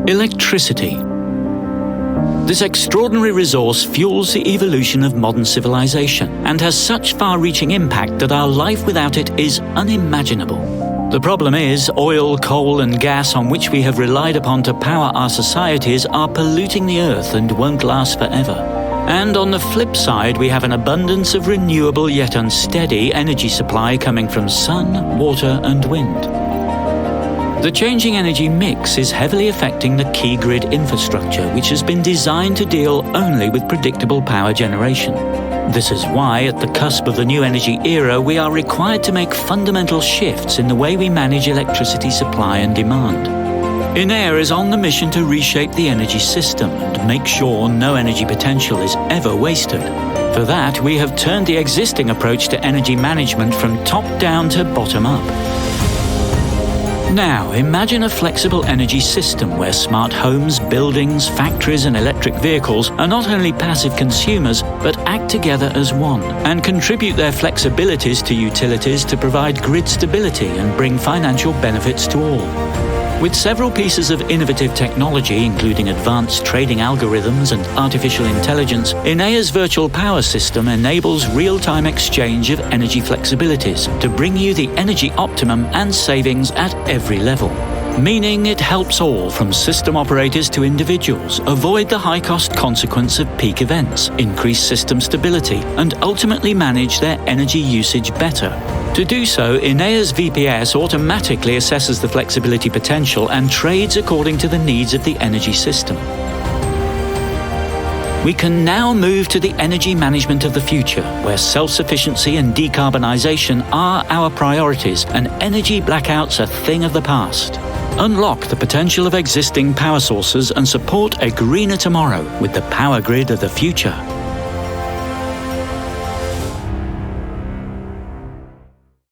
Electricity. This extraordinary resource fuels the evolution of modern civilization and has such far-reaching impact that our life without it is unimaginable. The problem is, oil, coal and gas on which we have relied upon to power our societies are polluting the earth and won't last forever. And on the flip side, we have an abundance of renewable yet unsteady energy supply coming from sun, water and wind. The changing energy mix is heavily affecting the key grid infrastructure, which has been designed to deal only with predictable power generation. This is why, at the cusp of the new energy era, we are required to make fundamental shifts in the way we manage electricity supply and demand. INEA is on the mission to reshape the energy system and make sure no energy potential is ever wasted. For that, we have turned the existing approach to energy management from top-down to bottom-up. Now, imagine a flexible energy system where smart homes, buildings, factories and electric vehicles are not only passive consumers, but act together as one and contribute their flexibilities to utilities to provide grid stability and bring financial benefits to all. With several pieces of innovative technology, including advanced trading algorithms and artificial intelligence, INEA's virtual power system enables real-time exchange of energy flexibilities to bring you the energy optimum and savings at every level. Meaning it helps all, from system operators to individuals, avoid the high-cost consequence of peak events, increase system stability, and ultimately manage their energy usage better. To do so, INEA's VPS automatically assesses the flexibility potential and trades according to the needs of the energy system. We can now move to the energy management of the future, where self-sufficiency and decarbonisation are our priorities and energy blackouts a thing of the past. Unlock the potential of existing power sources and support a greener tomorrow with the power grid of the future.